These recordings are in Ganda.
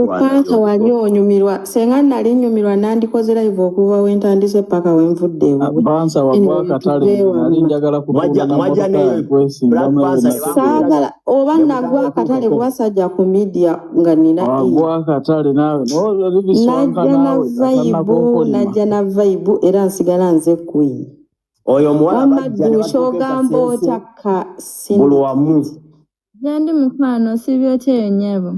Panther wali onyumirwa senga nali nyumirwa nandikoze live okuva wentandise paka wenvudde Panther wagwa katale nali njagala kutula na motoka sagala oba nagwa katale kubasajja ku media nga nina wagwa katale nawe no Biswanka nawe najja na vibe era nsigala nze queen oyo mwala bajja shogamba otaka mulwamu Jandi mufano sibyo kyeyo nyabo.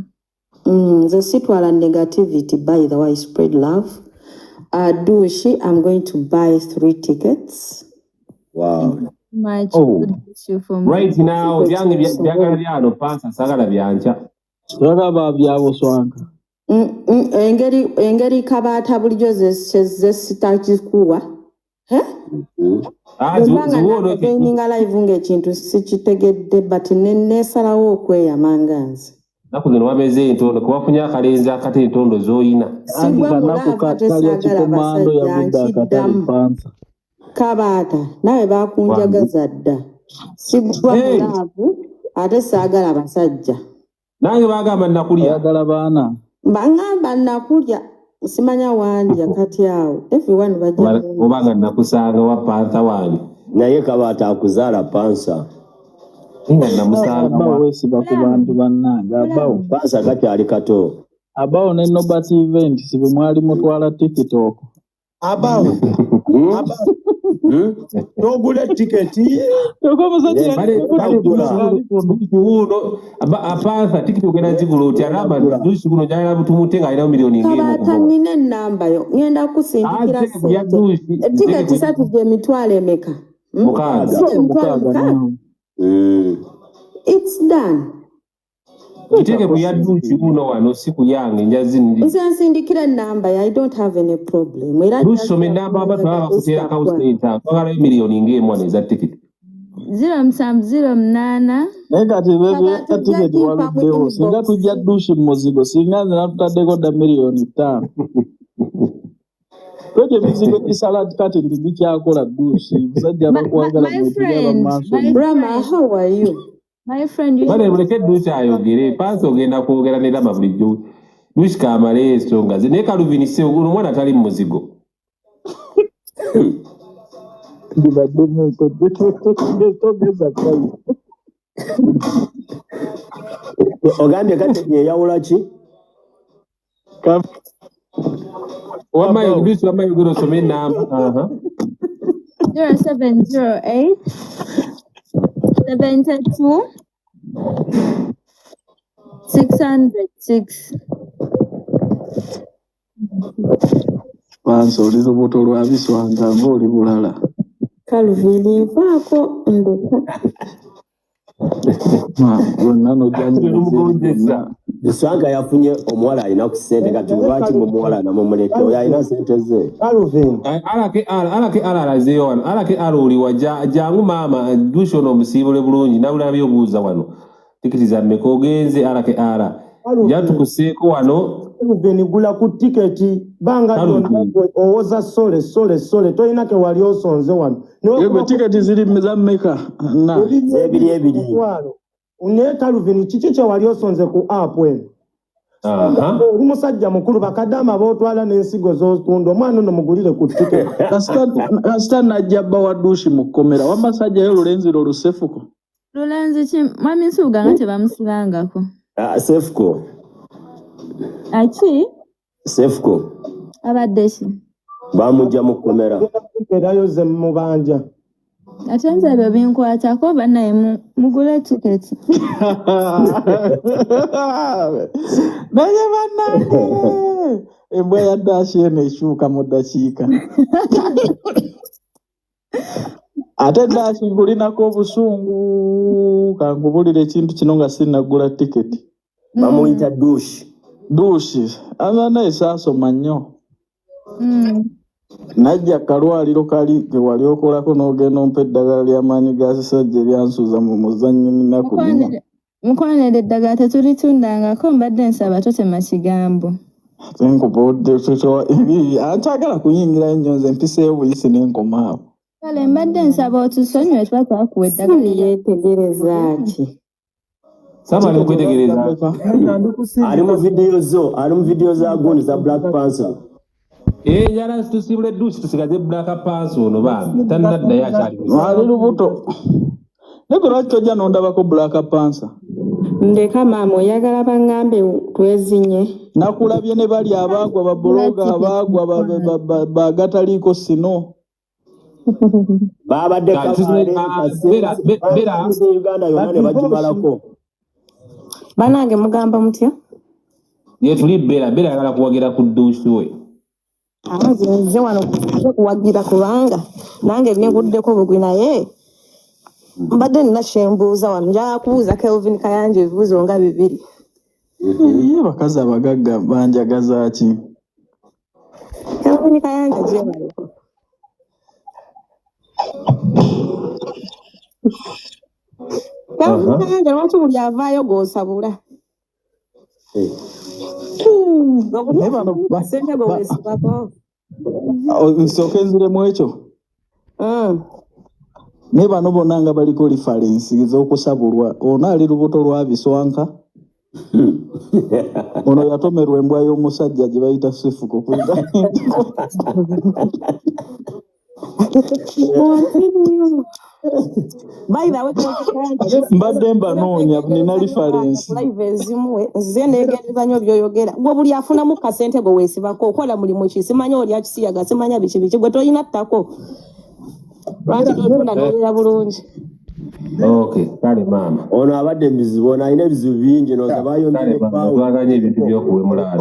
The sitwala negativity, by the way, spread love. Dushi, I'm going to buy 3 tickets. Wow. Much right now, young Biagariano Panther Sagala Bianca. Sagaba Biswanka. Engeri kabata bulijjo ze sitaki kuwa. Ninga live ng'ekintu sikitegedde but nesalawo okweyamanganzi. Nakuno wabeze entondo kubafunya akalenza akati entondo zoyina. Kabata nawe bakunjagaza dda. Sigwa mulavu ate saagala abasajja. Nange bagamba nakulya. Bagala baana. Bangamba nakulya. Usimanya wandya kati awo everyone bajja obanga nakusanga wa Panther wange naye kabata akuzaala Panther namusanga wesi bakubantu bannanga abawo Panther kati ali kato abawo ne Nobati event sibe mwali mutwala TikTok abawo Togule tiketi Panther tikiti ogenda zigula otya namba dushi kuno jala butumutenga alina milioni ngemu kabata nine namba yo ngenda kusindikira tiketi satu je mitwale emeka mukaga it's done Iteke kuyaduchi kuno wano siku yange njazini nsindikira namba I don't have any problem era dusome namba ababa kutera kausenta pagala milioni ngemu aneza tikiti 0708 negative ticket waluddewo singa tujja dushi muzigo singa natutaddeko da milioni 5 Koje bizigo kisala kati ndibikyakola dushi musajja bakwagala mwetugaba maaso Brahma how are you My friend, you Bale buleke ducha ayogere Panther ogenda kwogera nera mabulijjo dushika amaleso nga zine kaluvinise uno mwana tali muzigo ndibadde togeza kai ogambye kati yeyawula ki wamayo dushi wamayo gero some namba 0708 72 606 Panther oli Lubuto lwa Biswanka ng'oli bulala Calvin vaako nduka gonna nojja Biswanka yafunye omuwala alina ku ssente kati lwaki mumuwala namumuleke oyo alina ssente ze alake alazeyo wano alake aloliwa jangu mama dushi ono omusiibule bulungi nabulabyo obuuza wano tikiti za mmeka ogenze alake ala jatukuseeko wano venigula ku tiketi banga owoza sole toyina ke wali osonze wano yego tiketi ziri za mmeka na ebiri ne Calvin kiki kye wali osonze ku app eno oli musajja mukulu bakadama bootwala n'ensigo z'otunda omwana ono mugulire ku tiketi kasita najja bba wa dushi mu kkomera w'amasajja yo lulenzi lolusefuko Lulenzi ki mwami nsuga nga tebamusilangako Sefco Aki Sefco abadde ki bamujja mu kkomera erayo ze mubanja ate nze ebyo binkwatako bannaye mugule tiketi naye bannange embwa ya dashi eno ekyuka mu ddakiika ate dashi ngulinako obusungu kangubulira ekintu kino nga sinagula tiketi bamuyita dushi amana esaasoma nnyo najja kalwaliro kali tewali okolako n'ogenda ompa eddagala ly'amaanyi ga sisajja lyansuuza mu muzannyo nnaku mukwanira eddagala tetulitundangako mbadde nsaba totema kigambo tenkubodde ankyagala kuyingira nnyo nze mpiseeyo buyisi n'enkomaawo kale mbadde nsaba otusonyiwe tuba twakuwa eddagala yetegereza ki Sama ni kwetegereza. Ali mu video za gundi za Black Panther. Yala tusibule dushi tusigaze Black Panther ono bambi. Tanadda yakyali. Ali Lubuto. Neko lwaki tojja n'ondabako Black Panther? Ndeka maama oyagala bangambe twezinye. Nakulabye ne bali abaagwa babologa abaagwa bagataliiko sino. Babadde bera Uganda yonna ne bagimalako. Banange mugamba mutya? Ye tuli bera ayagala kuwagira ku dushi we. Nze wano kuwagira kubanga nange nneguddeko bugwi naye mbadde nnashembuuza wano njala kubuuza Kelvin Kayanja ebibuuzo nga 2. Ye bakazi abagagga banjagaza ki? Kelvin Kayanja gyebaleko. Kelvin Kayanja lwaki buli avaayo g'osabula? Sente gweweesibako. Nsooke nziremu ekyo. Ne bano bonna nga baliko referensi z'okusabulwa. Ono ali Lubuto lwa Biswanka. Ono yatomerwa embwa y'omusajja gye bayita Sifuko kuliga. Mbadde mbanoonya nina referensi. Nze neegendereza nnyo by'oyogera. Gwe buli afunamu kasente gwe weesibako okola mulimu ki simanyi oli akisiyaga simanya biki gwe toyina ttako. Lwaki totunda n'obeera bulungi? Okay, kale maama. Ono abadde bizibu, ono alina ebizibu bingi n'ozabayo mbaawo. Twaganye ebintu by'okuwemula.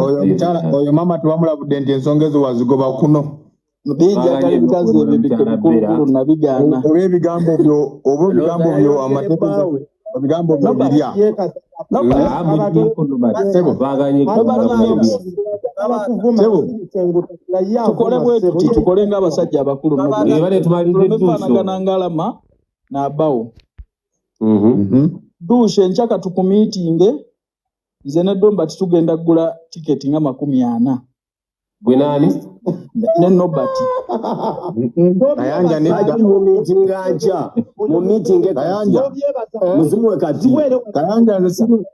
Oyo maama tewamulabudde nti ensonga ezo wazigoba kuno. Bijagala ebikazi ebyo bikulu nabigaana. Oba ebigambo byo amateeka ebigambo byo birya. Tukole bwetu tukole ng'abasajja abakulu. Tufaanagana ngalama n'abawo. Dushe nchaka tukumiitinge. Nze ne Domba tugenda kugula tiketi nga 40. Gwe nani? Ne Nobati. Kayanja ne mu meeting anja. Mu meeting Kayanja. Muzimu kati. Kayanja nsiru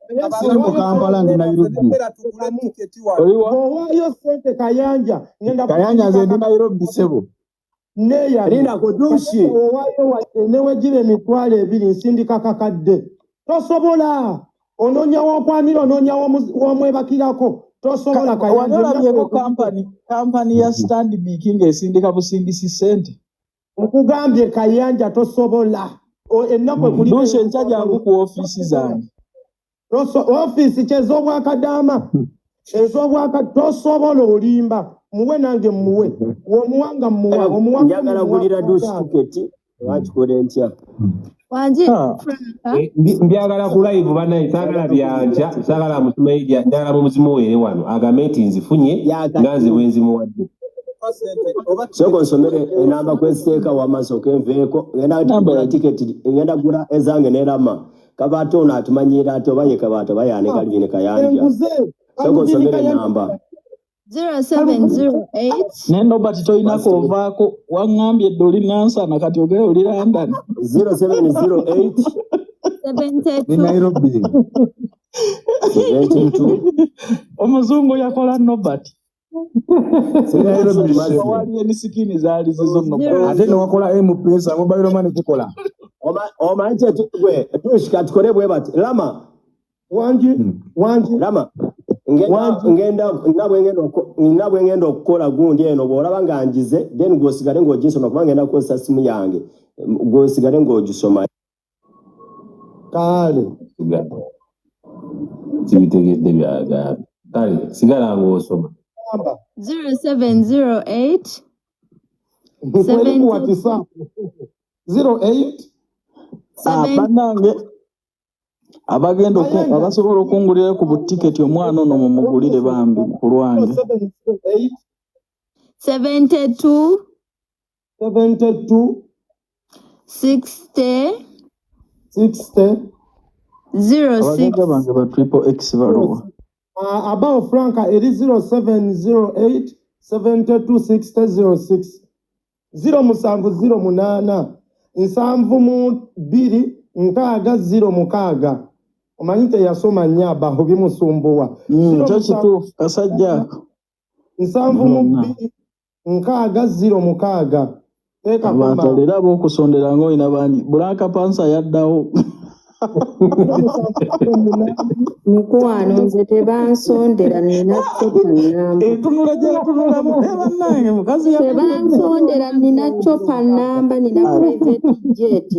mu Kampala ndi Nairobi. Owayo sente Kayanja. Kayanja nze ndi Nairobi sebo. Neya linda kudushi. Owayo newe jire emitwalo 2 nsindika kakadde. Tosobola. Ononya wakwanira ononya wamwebakirako. Tosobola Kayanja. Wanabyeko kampani ya Stand Biking esindika busindisi sente. Nkugambye Kayanja tosobola. Ennaku kuli Dushe nchaja ku office zange. Office kyezobwakadama. Ezobwaka tosobola olimba. Muwe nange muwe. Omuwanga muwa. Omuwanga njagala kulira dushi tiketi. Wakikole ntya. Wanji mbyagala ku live banaye sagala byanja sagala mutumeja njagala mu muzimu were wano agamenti nzifunye nganze bwenzimu wadde. Soko nsomere enamba kwesteeka wamasoke nveeko ngenda tambula tiketi ngenda gula ezange nerama kabato na atumanyira atobaye kabato bayane kalivine Kayanja. Soko nsomere namba 0708 nendo bati toina kovaako wangambye doli nansa nakati ogere oli London 0708 72 Nairobi 72 omuzungu yakola Nobati Nairobi wali enisikini zaali zizo Nobati ate ne wakola M-Pesa mobile money tukola oma nje tukwe tushika tukole bwe bati lama wanji lama ngenda ngenda okukola gundi eno bwolaba nganjize then gwosigale ng'ogisoma kubanga ngenda kukozesa simu yange gwosigale ng'ogisoma kale kibitegedde byagamba kale sigala ng'osoma 0708 banange abagenda abasobola okungulira ku butiketi omwana ono mumugulire bambi ku lwange 72 60 abagagga bange ba triple X baluwa about Franca it is 0708 726006 07008 nsanvu mu 2 nkaaga 0 mukaaga omanyi teyasoma nnyo abaho bimusumbuwa. Kyo kituufu kasajja. 7-6-0-6 teeka abantu leero ab'okusondera ng'olina bangi Black Panther yaddawo. Mukwano nze tebansondera nina chopa namba. Tunula gye tunulamu bannange mukazi Tebansondera nina chopa namba nina private jet.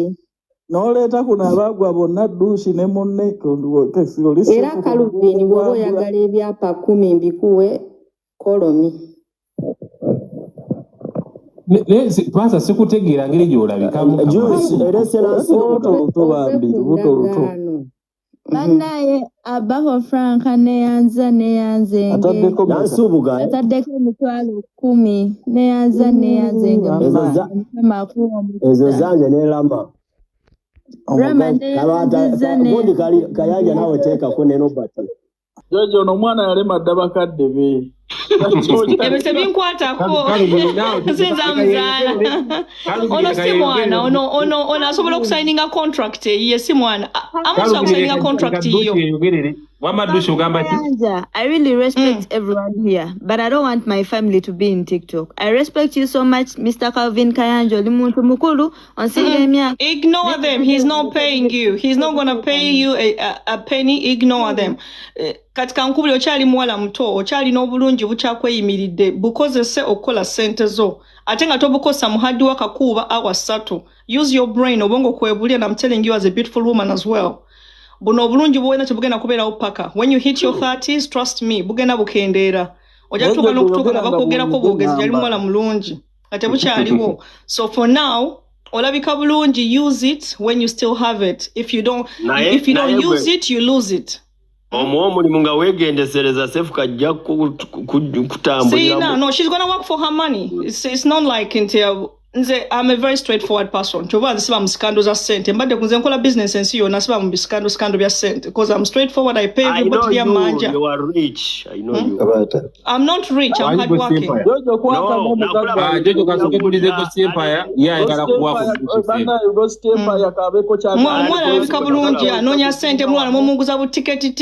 N'oleeta kuno abaagwa bonna Dushi ne munne Era Kaluvini bw'oba oyagala ebyapa 10 mbikuwe kolomi. Pasa sikutegeera ngeri gy'olabikamu. Lubuto. Bannaye abaho Franka neyanze Nasubuga. ataddeko emitwalo 10 neyanze Ezo zange ne Lama. Rama Bundi Kayanja nawe teekako ne Robert. Jojo n'omwana yalema dda bakadde be. Ebyo tebinkwatako sinza muzaala ono si mwana ono asobola okusayininga contract ye si mwana amusobola okusayininga contract yo. I really respect everyone here, but I don't want my family to be in TikTok. I respect you so much, Mr. Calvin Kayanja. Ignore them. He's not paying you. He's not going to pay you a penny. Ignore them. Katika nkubuli ochali mwala mto, ochali n'obulungi buchakweyimiridde bukoze se okola sente zo. Ate nga tobukosa muhaddi wakakuba awa 3. Use your brain obongo kwebulya, and I'm telling you as a beautiful woman as well. Buno obulungi bwena tebugenda kubeerawo paka. When you hit your 30s, trust me, bugenda bukendeera. Ojatuuka n'okutuuka nga bakwogerako bwogezi yali muwala mulungi. Ate bukyaliwo. So for now, olabika bulungi, use it when you still have it. If you don't use it, you lose it. Omulimu nga wegendesereza sefu kajja kutambulira. No, she's going to work for her money. It's not like until I'm a very straightforward person. Choba nsiba mu scandals za sente. Mbadde kunze nkola business ensi yonna nsiba mu scandal bya sente because I'm straightforward. I pay everybody their manja. You are rich. I know you. I'm not rich. I'm hardworking. Jojo kasukulize ko Empire. Yeah, ngala kuwa Mwana alabika bulungi anonya sente mwana mumunguza bu ticket. Let's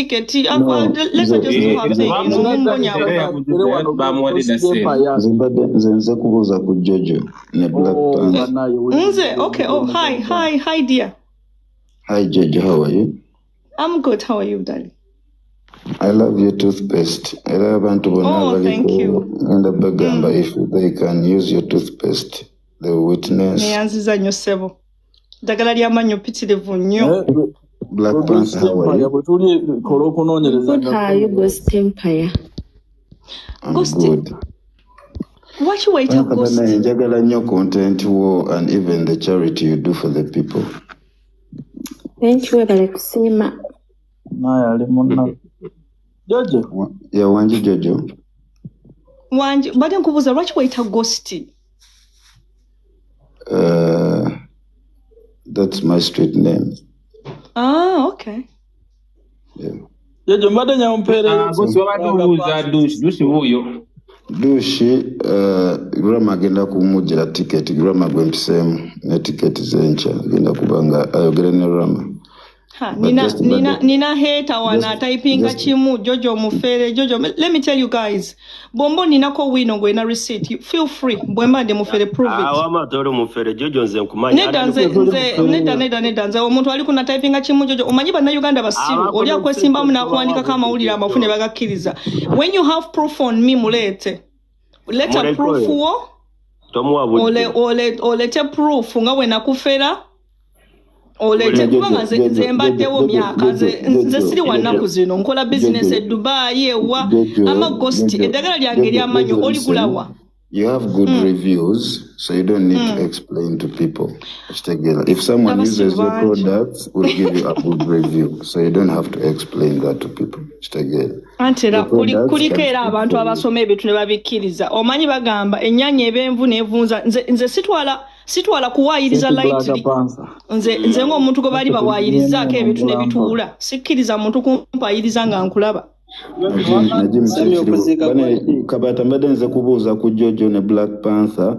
just do her thing. Nze kubuuza ku Jojo ne Black Panther. Okay. Oh, hi, dear. Hi, Jojo. How are you? I'm good. How are you, darling? I love your toothpaste. I love thank you. And the Bagamba, if they can use your toothpaste, they will witness. Neyanziza nnyo ssebo. Ddagala ly'amannyo ppitirivu nnyo. Black Panther, how are you? Good, how are you, Ghost Empire? I'm good. What you wait a ghost? Njagala nnyo content wo and even the charity you do for the people. Thank you, Alekusima. Jojo. Yeah, Wanji Jojo. Wanji, bade nkubuza lwaki wayita ghost? That's my street name. Ah, okay. Yeah. Jojo mbadde nyampeereza. Bosi wabatubuuza Dushi wuyo. Dushi Grama agenda kumujira ticket. Grama gwe mpisemu ne ticket zencha agenda kubanga ayogere ne Rama. Nina hater wana typinga chimu Jojo mufere Jojo. Let me tell you guys, bombo ninako wino go ina receipt. You feel free. Bwemba de mufere prove it. Wama tolo mufere Jojo nze nkumanya. Neda omuntu ali kuna typinga chimu Jojo. Omanyiba na Uganda basiru. Olia kwesimba muna kuandika kama uli la mafune bagakiriza. When you have proof on me mulete. Leta proof wo. Olete proof nga we nakufera. Olete kubanga nze mbaddewo myaka nze siri wanaku zino nkola business e Dubai ewa ama ghost eddagala lyange ly'amanyo oligulawa. You have good reviews, so you don't need to explain to people. If someone uses your products, we'll give you a good review, so you don't have to explain that to people. Antera kuliko era abantu abasoma ebintu ne babikkiriza. Omanyi bagamba ennyanya ebenvu n'evunza nze sitwala kuwaayiriza lightly. Nze ng'omuntu gwe bali bawaayirizaako ebintu ne bituula. Sikkiriza muntu kumpaayiriza nga nkulaba. Kabata mbadde nze kubuuza ku Jojo ne Black Panther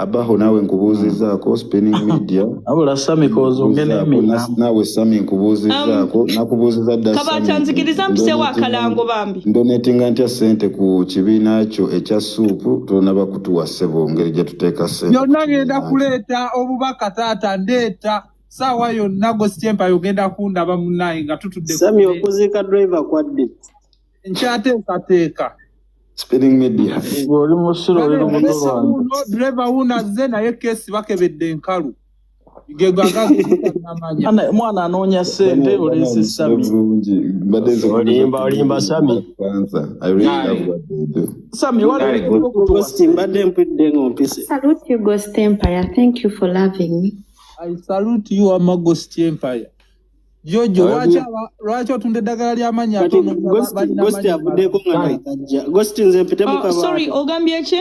abaho nawe nkubuuzizaako spinning media abula Sami kozongene mina nawe Sami nkubuuzizaako nakubuuziza dda Kabata nzikiriza mpisewo akalango bambi ndonetinga ntya ssente ku kibiina kyo ekya suupu tonaba kutuwa ssebo ngeri gye tuteeka ssente yonna ngenda kuleeta obubaka taata ndeeta saawa yonna Gostempa yogenda kundaba munnaye nga tutudde Sami okuziika driver kwadde nkyateekateeka spinning media oli musiro oli lubuto driver wuno azze naye kesi bakebedde enkalu mwana anoonya ssente olese Sami olimba Sami Sami Ghost mbadde mpidde ng'ompise. Salute you, Ghost Empire. Thank you for loving me. I salute you, ama Ghost Empire. Jojo, lwaki otunda eddagala ly'amannya atono Ghost avuddeko nga nakajja. Ghost nze mpite mu kabaato. Sorry, ogambye ki?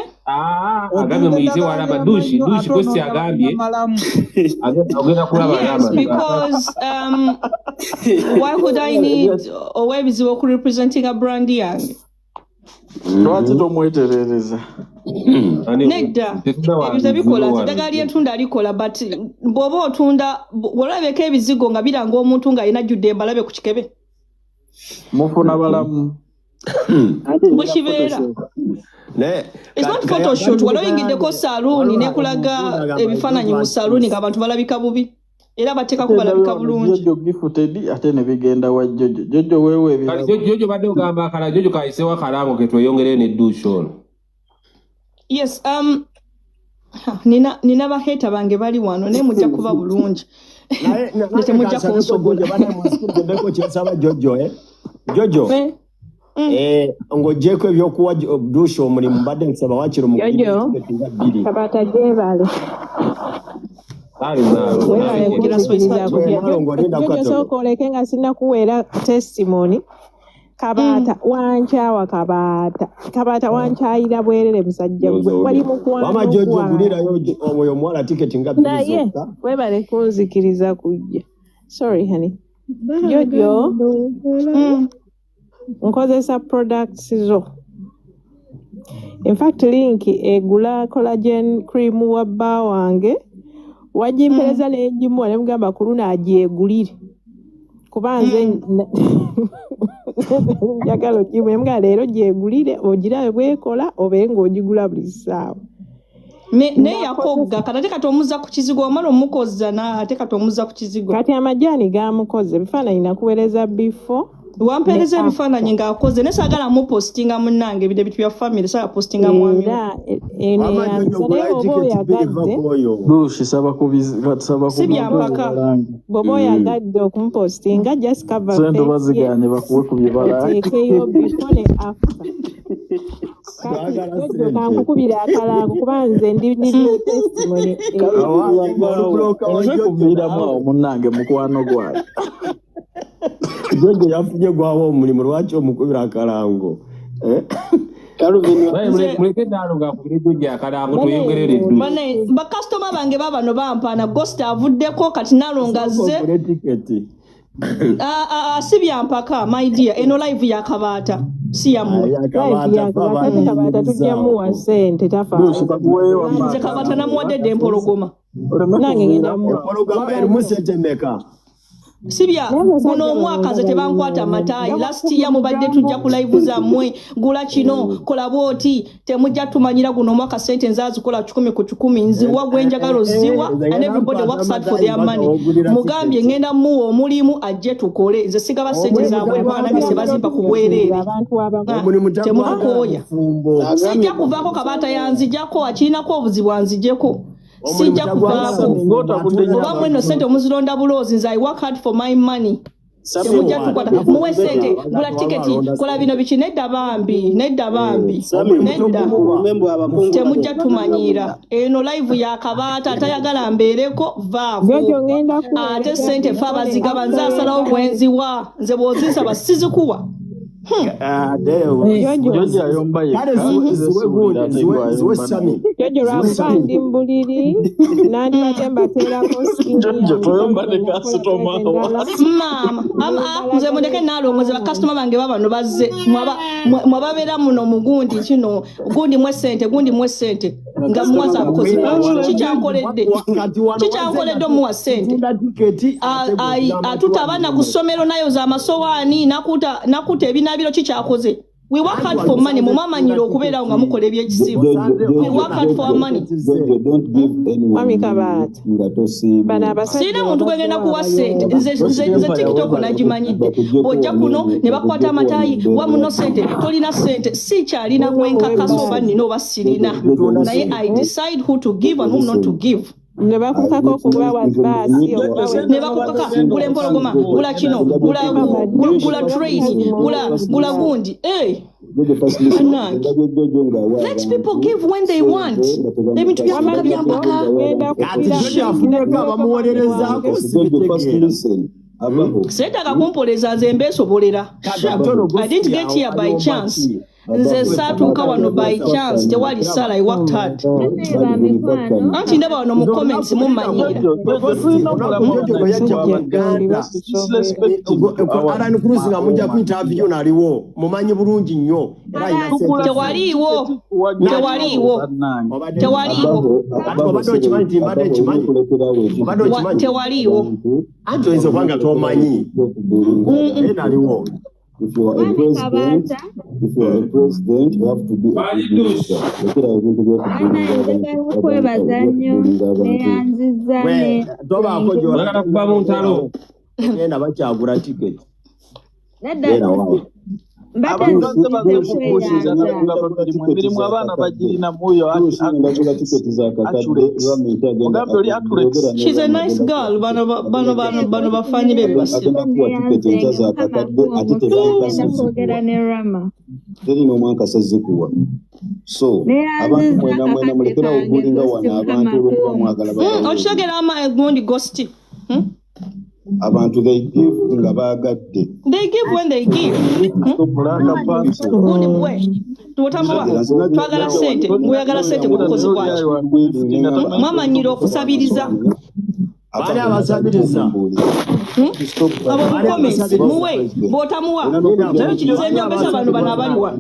Agambye muyite walaba dushi Ghost agambye agenda kulaba Yes, because why would I need oweebizibu okurepresenting a brand yange? lwaki tomweterereza Nedda ebyo tebikola eddagala ly'entunda likola but bw'oba otunda olabeko ebizigo nga biranga omuntu nga alina jjudde embalabe ku kikebe mufuna balamu bwe kibeera It's not photoshoot wala oyingiddeko saluuni nekulaga ebifaananyi mu saluuni ng'abantu balabika bubi era bateekako balabika bulungi Jojo gifted ate ne bigenda wa Jojo wewe Jojo badde ogamba akala Jojo kayisewo akalango ke tweyongereyo ne douche ono Yes, nina baheta bange bali wano ne mujja kuba bulungi. Temujja kunsobola. Jojo ng'oggyeko ebyokuwa douche omulimu mbadde nsaba wakiro mu Jojo kabata gyebale Jojo sooka oleke nga sinnakuweera testimony Kabata wankyawa kabata wankyayira bwerere musajja gwe wali mukwano mama Jojo gulirayo omwoyo mwala ticket nga naye webale kunzikiriza kujja sorry honey Jojo nkozesa products zo in fact link egula collagen cream wa bba wange wajimpereza n'enjimu ne mugamba kuluna agyegulire kubanze njagala ogimu mga leero gyegulire ogirabe bwekola obenga ogigula buli ssaawa ne yakogga kati ate kati omuzza ku kizigo omala omukozza ate kati omuzza ku kizigo kati amajaani gamukoze ebifaananyi nakuweereza before wampeereza ebifaananyi ng'akoze ne saagala mupostinga munnange ebide bitu bya family saagala postinga mwami si byampaka bw'oba oyagadde okumupostinga just cover sente baziganye bakuwe ku bibala ekeyo before ne after kati kankukubira akalango kuba nze ndi testimony kuviiramu awo munnange mukwano gwayo Jojo yafunye gwawo omulimu lwaki omukubira akalango muleke nalo ngakubire Jojo akalango tweyongerere bane bakasitoma bange babano bampaana Ghost avuddeko kati nalongaze si byampaka my dear eno live ya Kabata si yammwe Kabata tujjamuwa ssente nze Kabata namuwadde empologoma nange ngenda empologoma erimu ssente mmeka Sibya buno omwaka ze tebankwata matayi last year mubadde tujja ku live zammwe gula kino kola bwoti temujja tumanyira guno omwaka sente nzazikola 10 ku 10 nziwa gwenjagalo ziwa and everybody works hard for their money mugambye ngenda muwo omulimu ajje tukole nze sigaba sente zaabwe bwana bise bazimba ku bwerere temukoya sijja kuvaako Kabata yanzijako akiinako obuzibu anzijeko sijja kuvaako oba mweno sente omuzironda buloozi nze I work hard for my money temujja tukwata muwe sente gula tiketi kola bino biki nedda bambi temujja tumanyira eno live ya Kabata atayagala mbeereko vaako ate sente fa bazigaba nze asalawo bwenziwa nze bw'ozinsaba sizikuwa Jojo ayomba Jojo lwakubandi mbuliri nandi batembateerako Jojo toyomba ne kasitoma mama nze mundeke naalongoze bakasitoma bange babano bazze mwababeera muno mugundi kino gundi mwe sente nga muwaza abakozi kikyankoledde omuwa ssente atuta abaana ku ssomero nayo za masowaani nakuta ebinaabiro kikyakoze. We work hard for money. Mumamanyira okubeera nga mukola ebyekisibu. We work hard for money. Mami Kabata. Sina muntu gwegenda kuwa ssente. Nze TikTok nagimanyidde. Ojja kuno ne bakwata amatayi wa muno ssente tolina ssente si kyalina kwenkakasa oba nnina oba sirina. Naye I decide who to give and who not to give. Ne bakukako okubawa baasi ne bakukaka gula empologoma gula kino gula train gula gundi let people give when they want ebintu byafuna byampaka seetaaga kumpoleza nze mbeesobolera. I didn't get here by chance. Nze saatuuka wano by chance tewali sala I worked hard. Anti ndaba wano mu comments mummanyiira. Alan Cruz nga mujja ku interview naliwo mumanyi bulungi nnyo. Tewaliiwo. Tewaliiwo. Anti oyinza okuba nga tomanyi. Naliwo. If you are a president, you have to be a minister. She's a nice girl. Bano bafanyi bebasi. So, abantu mwena mulekera okulinga wana abantu mwagala ba. Ochagera ama egondi ghosti. Abantu they give nga bagadde. They give when they give. Undi bwe. Tuwatamuwa. Twagala sente. Muyagala sente kukozi kwachi. Mwamanyira okusabiriza. Bali abasabiriza. Abo comments muwe botamuwa. Nayo kidoze nyombesa abantu banabaliwa.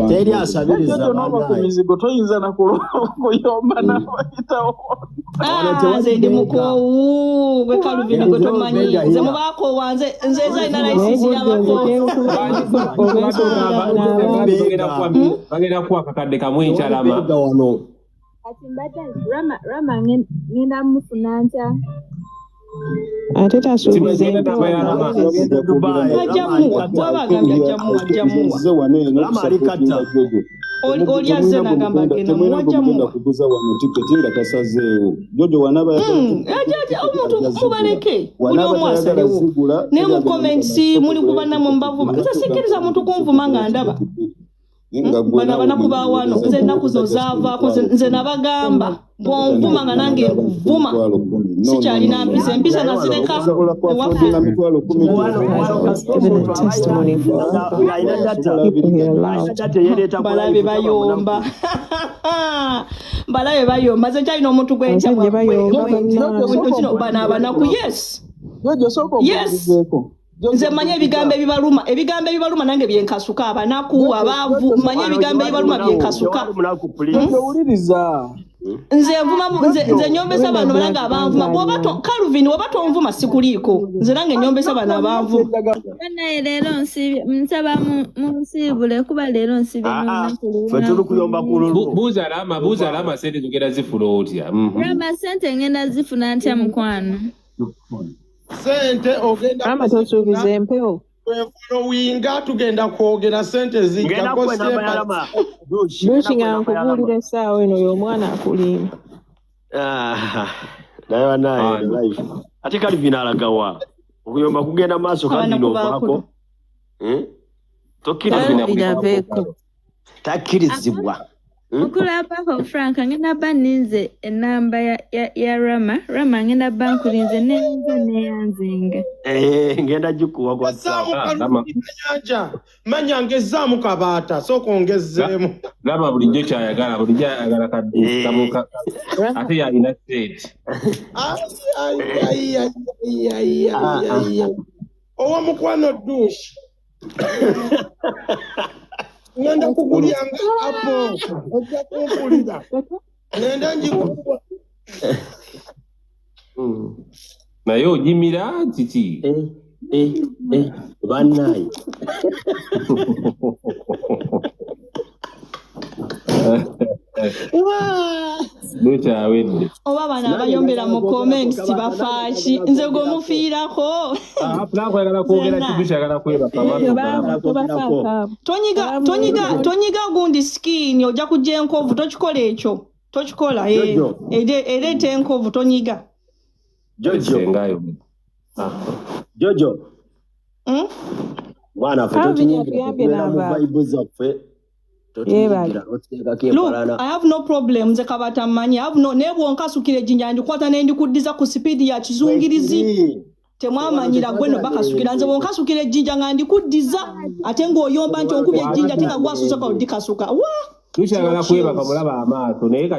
Teri asabiriza mizigo toyinza nakuyomba nabayitawo. Nze ndi mukowu gwe Calvin gwe tomanyi. Nze mubako wanze nze zaina license y'abako. Bagenda kuwa kakadde kamwe ekyalama. Rama ngenda mufuna ntya. Ate tasuubiza oli azze nagamba genda muwajamuwa omuntu mubaleke buli omu asalewo naye mu comments muli kubanamu mbavuba nze sikkiriza muntu kunvuma nga ndaba bana banakuba wano nze ennaku zo zaavaako nze nabagamba bwonvuma nga nange nkuvuma sikyalina mpisa empisa nazireka balabe bayomba balabe bayomba nze kyalina omuntu gwenkya kino bana abanaku yes nze manye ebigambo ebibaluma nange byenkasuka abanaku abaavu manye ebigambo ebibaluma byenkasuka nze nyombesa bano balanga abanvuma Calvin woba tonvuma sikuliiko nze nange nyombesa bano abanvu banaye leero nsaba munsibule kuba leero nsibye ffe tuli kuyomba buuza alama sente zigenda zifuna otya rama sente ngenda zifuna ntya mukwano sente ogenda amatosuubiza empewo winga tugenda kwogera sente zijjako dushi nga nkubuulira essaawa eno y'omwana akulimba naye banaye life ate Calvin alagawa okuyomba kugenda maaso kandi novaako takkirizibwa Mukulapako Frank ngenda baninze enamba ya Rama ngenda bankulinze nenza neyanzinga. Ngenda jikuwa kwa sawa. Kayanja manya ngezaamu kabata soko ongezeemu. Rama bulijjo kyayagala kadde kamuka. Ate ya ina state. Owa mukwano douche. ngenda kukulyanga apo ojja kumpulira ngenda njikuwa naye ojimira kiki bannaye Lukyawedde. Oba bana abayombera mu comments bafaaki nze gwe mufiirako. Frank ayagala kwogera kibisha ayagala kwebaka tonyiga gundi skin ojja kujja enkovu tokikola ekyo tokikola ereeta enkovu tonyiga Jojo mwana ffe totunyingira mu vibe zaffe Look, I have no problem nze kabata mmanyi naye bwonkasukira ejjinja ndikwata ne ndikuddiza ku sipiidi ya kizungirizi temwamanyira gwe no bakasukira nze bwonkasukira ejjinja nga ndikuddiza ate ng'oyomba nti onkubye ejjinja ate nga gwasusuka oddikasuka tukyagala kwebaka mulaba amaaso naye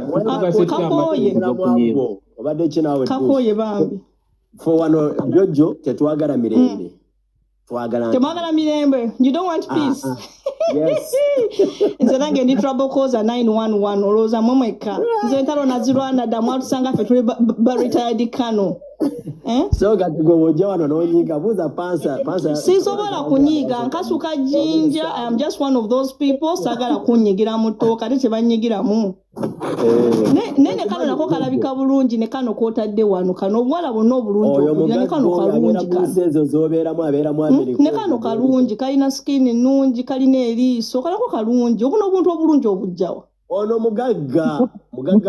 obadde kinaawe kakooye bambi ffe wano Jojo tetwagala mirembe temwagala mirembe you don't want peace yes nze nange ndi trouble causer 911 olowooza mwemweka nze entalo nazirwana dda mwatusanga ffe tuli retired kano so kati gwe wojja wano n'onyiga buuza Panther sinsobola kunyiga nkasuka jjinja I am just one of those people saagala kunyigira mu ttooka ate tebanyigiramu ne kano nako kalabika bulungi ne kano kootadde wano kano obuwala bonna obulungi okugira ne kano kalungi ne kano kalungi kalina skin nnungi kalina eriiso kalako kalungi obuno obuntu obulungi obujjawa ono mugagga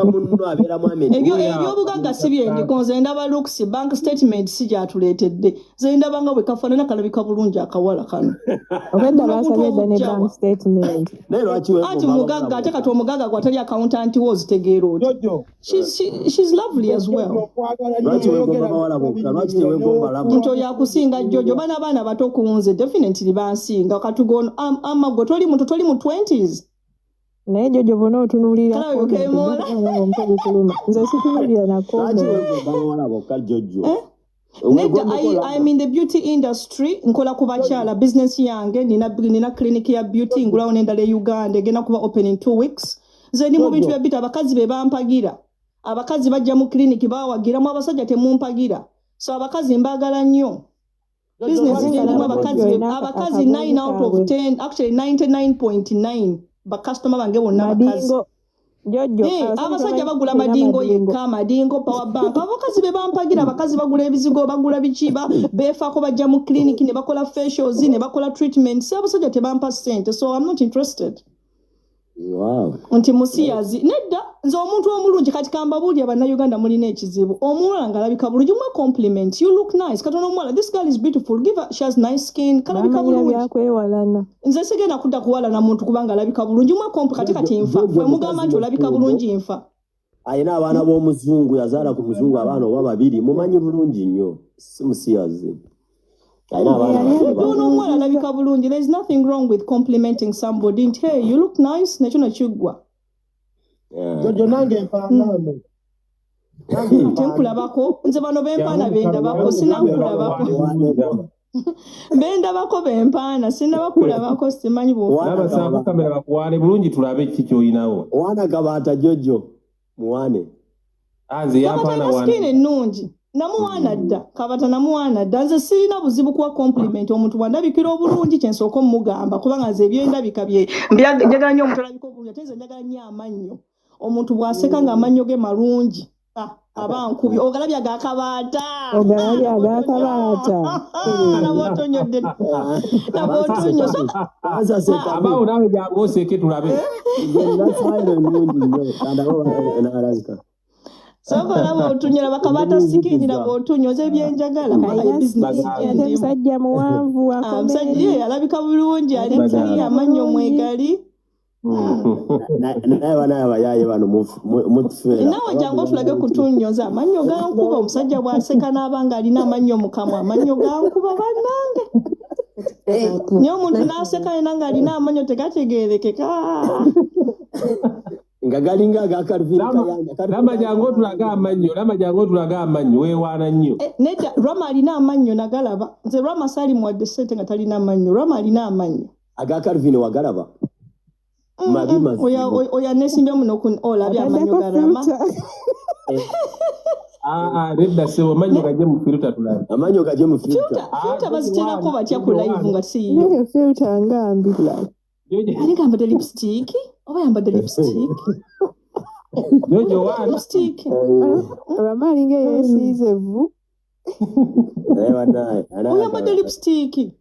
munno abeeramu America ebyobugagga si byendiko nze ndaba looks bank statement si gyatuleetedde nze ndaba nga bwe kafaanana kalabika bulungi akawala kano obedda basabye edda ne bank statement ati mugagga ate kati omugagga gwatali accountant wo ozitegeera oti she's lovely as well nti oyo akusinga Jojo baana bato kunze definitely bansinga katugono amagwe toli mu 20s naye Jojo bona otunuulira nze situnuulira I'm in the beauty industry nkola ku bakyala business yange nina clinic ya beauty ngulawo n'endala e Uganda egenda kuba opening 2 weeks nze ndi mu bintu bya bita abakazi be bampagira abakazi bajja mu clinic bawagiramu abasajja temumpagira so abakazi mbagala nnyo business yendimu abakazi 9 out of 10 actually 99.9 bakasitoma bange bonna bakazi abasajja bagula madingo yekka madingo power bank abakazi be bampagira abakazi bagula ebizigo bagula bikiba befaako bajja mu clinic ne bakola facials ne bakola treatments abasajja tebampa ssente so I'm not interested nti musiyazi nedda nze omuntu omulungi kati kambabuulya bannayuganda mulina ekizibu omuwala ng'alabika bulungi mwe compliment you look nice kati onomuwala this girl is beautiful give her she has nice skin kalabika bulungi nze sigenda kudda kuwalana muntu kubanga alabika bulungi mwe kati nfa bwe mugamba nti olabika bulungi nfa ayina abaana b'omuzungu yazaala ku muzungu abaana oba babiri mumanyi bulungi nnyo si musiyazi there's nothing wrong with complimenting somebody and hey you look nice nekyo nekigwa Jojo nange efaanana tenkulabako nze bano bempaana bendabako sinankulabako bendabako bempaana sinabakulabako simanyi bw'abasaba kamera bakuwaane bulungi tulabe kiki ky'olinawo wana kabaata Jojo muwane anze yapaana wana skin ennungi namuwaana dda kabata namuwaana dda nze sirina buzibu kuwa compliment omuntu bwandabikira obulungi kyensooka omugamba kubanga nze ebyendabika njagala nnyo omuntu alabika obulungi ate nze njagala nnyo amannyo omuntu bw'aseka nga amannyo ge malungi abankubi ogalabya agakabaata nabotonyodde nabotonyo abawo nawe jangu oseke tulabe sokolaba otunyera bakabaata sikinira bwotunyoza ebyenjagala ate musajja muwanvu musajja alabika bulungi alikiri amannyo mwegali naye banaye abayaye bano mutufeera nawe jangu otulage kutunyoza amannyo gankuba omusajja bw'aseka n'abanga alina amannyo mu kamwa amannyo gankuba bannange niyo omuntu n'aseka yena nga alina amannyo tegategeerekeka nga galinga agakaluvira Kayanja lama jangu otulaga amannyo weewaana nnyo nedda Rama alina amannyo nagalaba nze Rama saali muwadde ssente nga talina amannyo Rama alina amannyo agakaluvine wagalaba Oya nesimbe muno kun olabya amanyo garama. Redda sewo amanyo gaje mu filter tulani. Amanyo gaje mu filter. Filter bazitera ko batya ku live nga siyo. Yo filter ngambi like. Ali gamba de lipstick. Oba yamba de lipstick. Jojo wa lipstick. Ramali nge yesize vu. Ewa naye. Oyamba de lipstick.